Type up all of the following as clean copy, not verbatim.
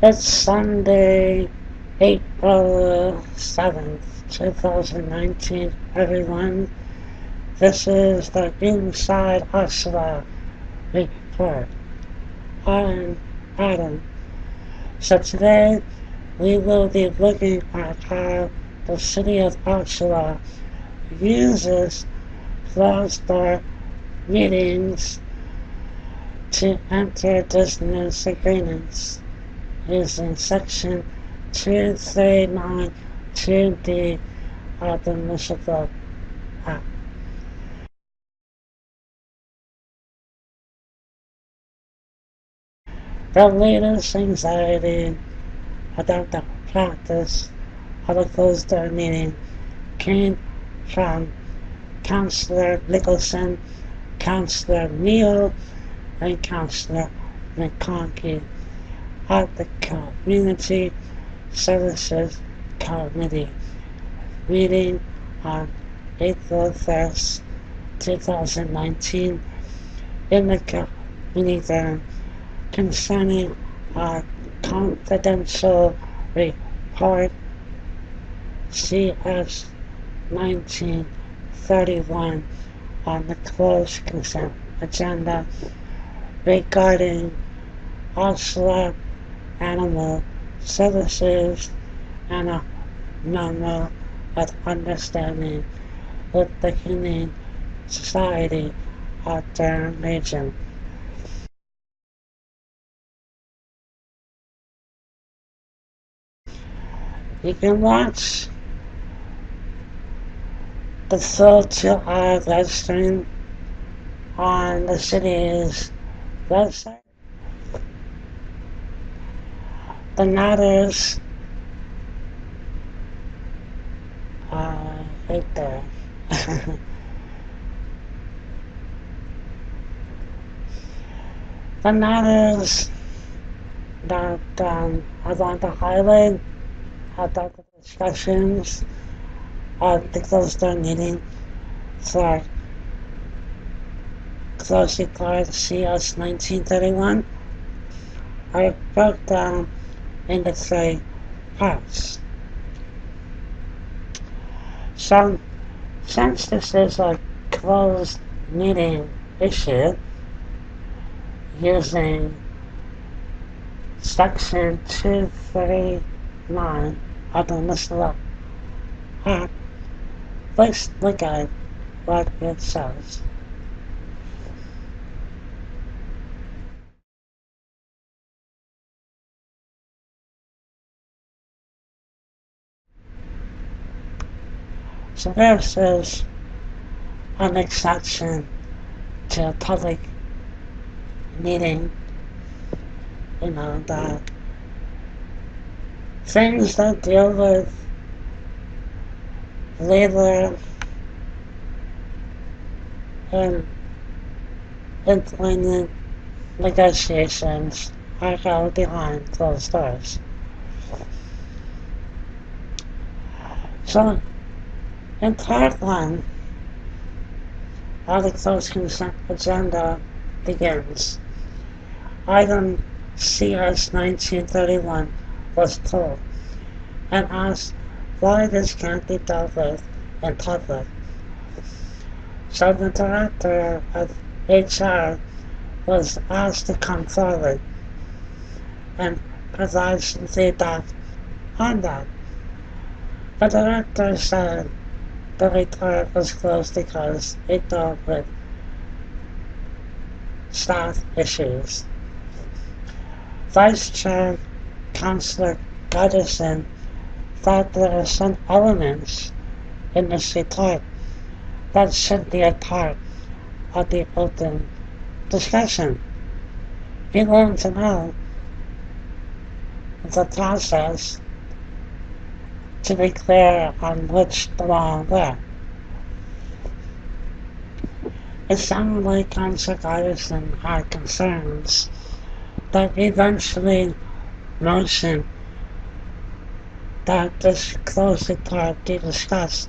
It's Sunday, April 7th, 2019, everyone. This is the Inside Oshawa report. I'm Adam. So today we will be looking at how the city of Oshawa uses closed-door meetings to enter business agreements using Section 2392D of the Municipal Act. The latest anxiety about the practice of a closed-door meeting came from Councillor Nicholson, Councillor Neal, and Councillor McConkey at the Community Services Committee meeting on April 1st, 2019 in the community room concerning a confidential report CS 1931 on the closed consent agenda regarding Oshawa Animal Services and a memo of understanding with the Humane Society of Durham Region. You can watch the full 2-hour live stream on the city's website. The matters right there. The matters that I want to highlight about the discussions of the closed-door meeting for closely part CS 1931 are broke down into 3 parts. So, since this is a closed meeting issue, using Section 239 of the Municipal Act, let's look at what it says. So this is an exception to a public meeting, the things that deal with labor and employment negotiations are held behind closed doors. So, in part 1 of the closed consent agenda begins. Item CS 1931 was pulled and asked why this can't be dealt with in public. So the director of HR was asked to come forward and provide some feedback on that. The director said the report was closed because it dealt with staff issues. Vice Chair Councillor Goddison thought there are some elements in this report that should be a part of the open discussion. He wanted to know the process to be clear on which belong where. It sounded like Councillor Goddison had concerns that eventually motioned that this closed report be discussed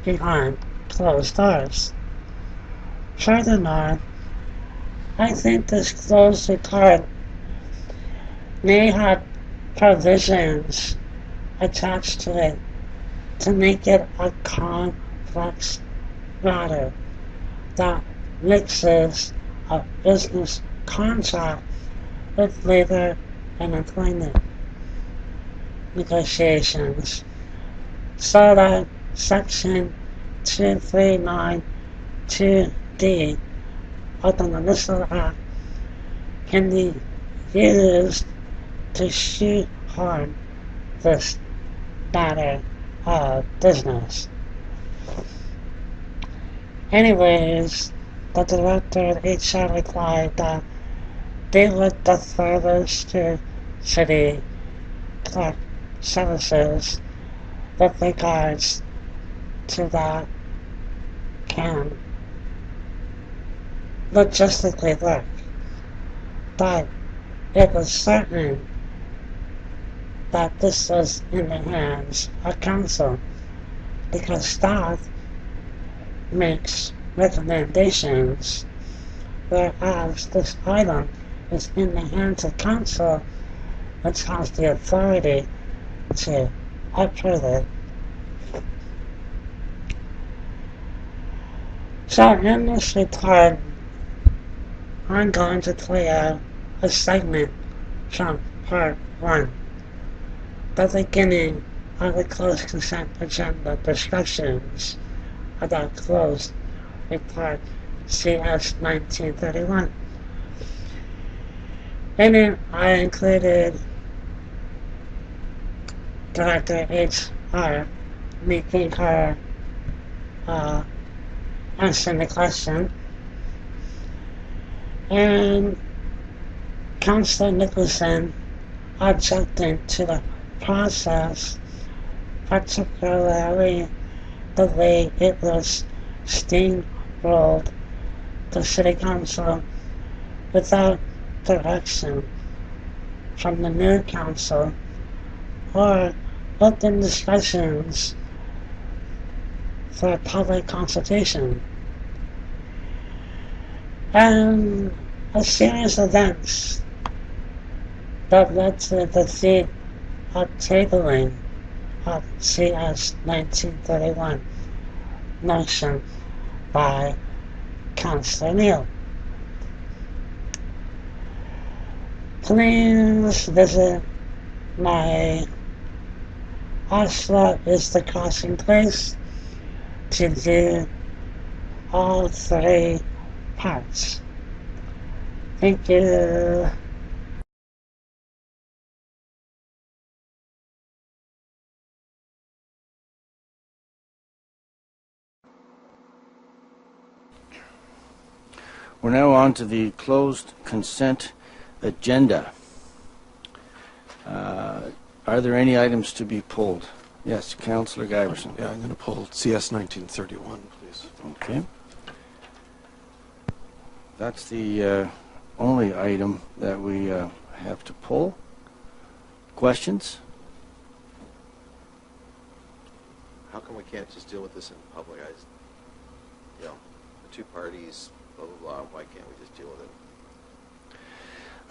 behind closed doors. Furthermore, I think this closed report may have provisions attached to it to make it a complex matter that mixes a business contract with labor and employment negotiations, so that Section 2392D of the Municipal Act can be used to shoehorn this matter of business. Anyways, the director of HR replied that they would defer this to city clerk services with regards to that can logistically work. But it was certain that this was in the hands of council, because staff makes recommendations, whereas this item is in the hands of council, which has the authority to approve it. So in this report, I'm going to play out a segment from part 1, the beginning of the closed consent agenda discussions of that closed report CS 1931. In it, I included Director HR making her answering the question, and Councillor Nicholson objecting to the process, particularly the way it was steamrolled the City Council without direction from the new council or open discussions for public consultation. And a series of events that led to the defeat of tabling of CS 1931 motion by Councillor Neal. Please visit my Oshawa is the crossing place to view all 3 parts. Thank you. We're now on to the closed consent agenda. Are there any items to be pulled? Yes, Councillor Giverson. Yeah, I'm going to pull CS 1931, please. Okay. That's the only item that we have to pull. Questions? How come we can't just deal with this in public? The 2 parties, blah, blah, blah. Why can't we just deal with it?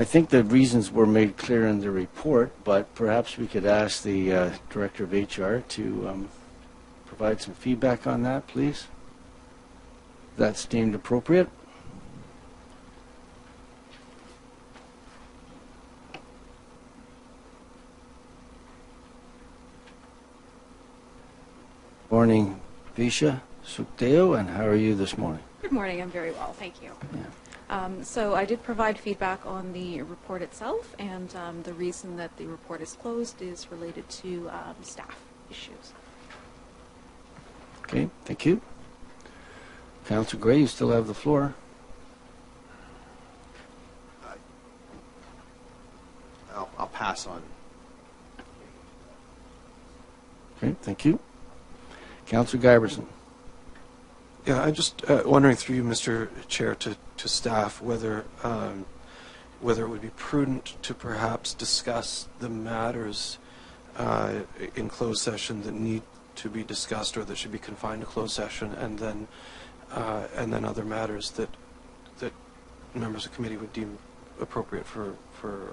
I think the reasons were made clear in the report, but perhaps we could ask the Director of HR to provide some feedback on that, please. That's deemed appropriate. Morning, Visha Sukteo, and how are you this morning? Good morning. I'm very well, thank you. Yeah. So I did provide feedback on the report itself, and the reason that the report is closed is related to staff issues. Okay, thank you. Councillor Gray, you still have the floor. I'll pass on. Okay, Thank you. Councillor Giverson. Yeah, I'm just wondering through you, Mr. Chair, to staff whether it would be prudent to perhaps discuss the matters in closed session that need to be discussed or that should be confined to closed session, and then other matters that members of the committee would deem appropriate for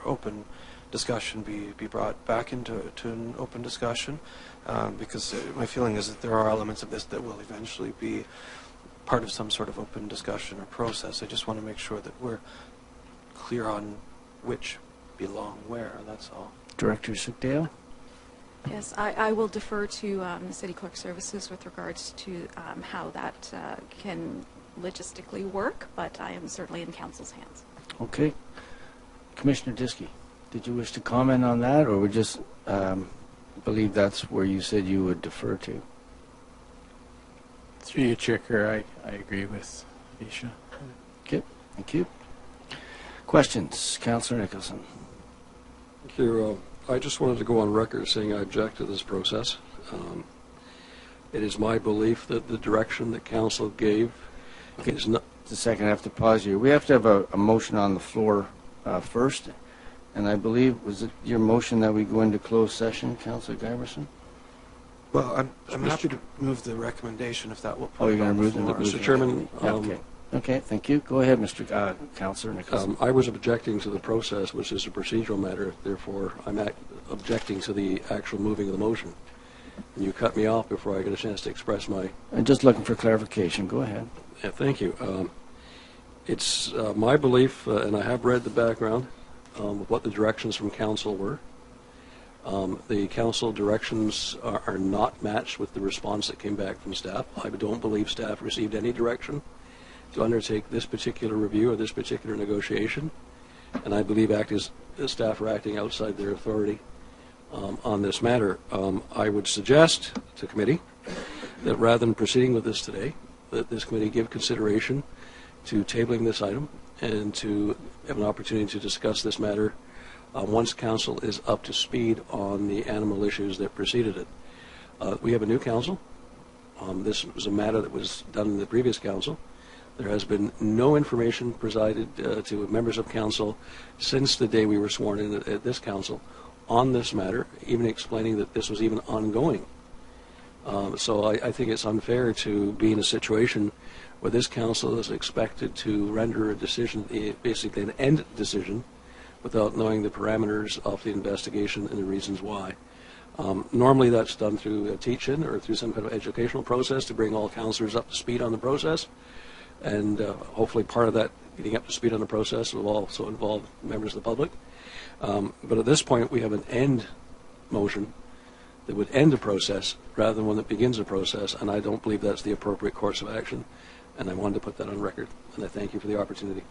open discussion be brought back into an open discussion, because my feeling is that there are elements of this that will eventually be part of some sort of open discussion or process. I just want to make sure that we're clear on which belong where, that's all. Director Suckdale? Yes, I will defer to the City Clerk Services with regards to how that can logistically work, but I am certainly in Council's hands. Okay. Commissioner Diskey, did you wish to comment on that, or we just believe that's where you said you would defer to? Through you, Chair Kerr, I agree with Isha. Okay, thank you. Questions? Councillor Nicholson. Thank you. I just wanted to go on record saying I object to this process. It is my belief that the direction that Council gave is not... Just a second, I have to pause here. We have to have a motion on the floor first, and I believe, was it your motion that we go into closed session, Councillor Giberson? Well, I'm happy to move the recommendation if that will put Oh, you're it going on to the move floor. the... Mr. Chairman, Okay. Okay, thank you. Go ahead, Mr. Councillor Nicholson. I was objecting to the process, which is a procedural matter. Therefore, I'm objecting to the actual moving of the motion. And you cut me off before I get a chance to express my... I'm just looking for clarification. Go ahead. Yeah, thank you. It's my belief, and I have read the background of what the directions from Council were. The Council directions are not matched with the response that came back from staff. I don't believe staff received any direction to undertake this particular review or this particular negotiation, and I believe staff are acting outside their authority on this matter. I would suggest to committee that rather than proceeding with this today, that this committee give consideration to tabling this item and to have an opportunity to discuss this matter once Council is up to speed on the animal issues that preceded it. We have a new Council. This was a matter that was done in the previous Council. There has been no information provided to members of Council since the day we were sworn in at this Council on this matter, even explaining that this was even ongoing. So I think it's unfair to be in a situation where this Council is expected to render a decision, basically an end decision, without knowing the parameters of the investigation and the reasons why. Normally that's done through a teach-in or through some kind of educational process to bring all councillors up to speed on the process. And hopefully part of that getting up to speed on the process will also involve members of the public. But at this point we have an end motion that would end the process rather than one that begins the process, and I don't believe that's the appropriate course of action. And I wanted to put that on record, and I thank you for the opportunity.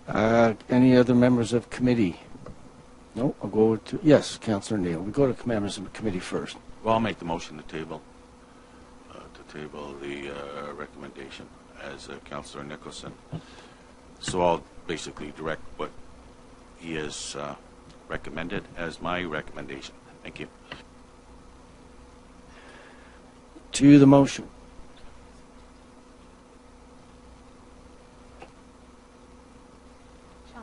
Any other members of committee? No, I'll go to... Yes, Councillor Neal. We go to members of the committee first. Well, I'll make the motion to table the recommendation as Councillor Nicholson. So I'll basically direct what he has recommended as my recommendation. Thank you. To the motion. Sean,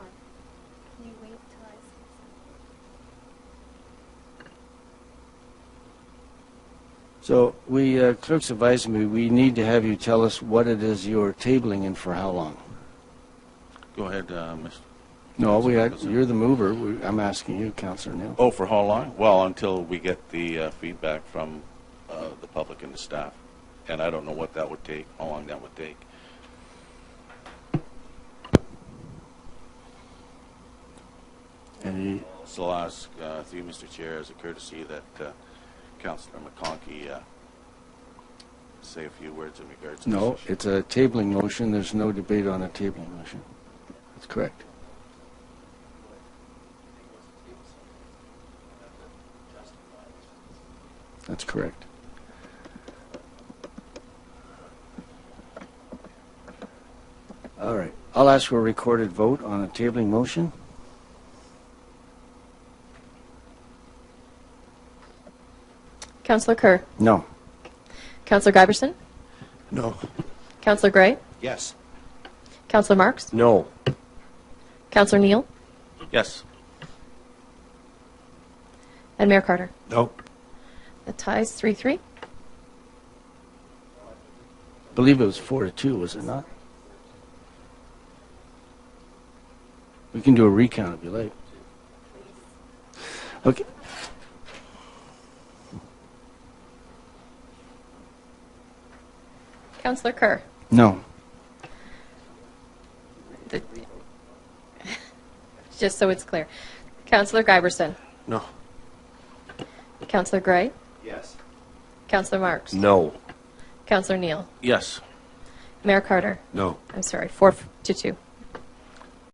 can you wait till I say something? So we, clerk's advising me, we need to have you tell us what it is you're tabling and for how long. Go ahead, Mr. No, Nicholson. you're the mover. I'm asking you, Councillor Neal. Oh, for how long? Well, until we get the feedback from the public and the staff. And I don't know what that would take, how long that would take. Any... So I'll ask through Mr. Chair as a courtesy that Councillor McConkey say a few words in regards to No, this issue. it's a tabling motion. There's no debate on a tabling motion. That's correct. That's correct. All right. I'll ask for a recorded vote on a tabling motion. Councillor Kerr. No. Councillor Giberson. No. Councillor Gray. Yes. Councillor Marks. No. Councillor Neal. Yes. And Mayor Carter. No. The ties 3-3. I believe it was 4-2, was it not? We can do a recount if you like. Okay. Councillor Kerr. No. The- Just so it's clear. Councillor Giberson. No. Councillor Gray. Yes. Councillor Marks. No. Councillor Neal. Yes. Mayor Carter. No. I'm sorry, 4 to 2.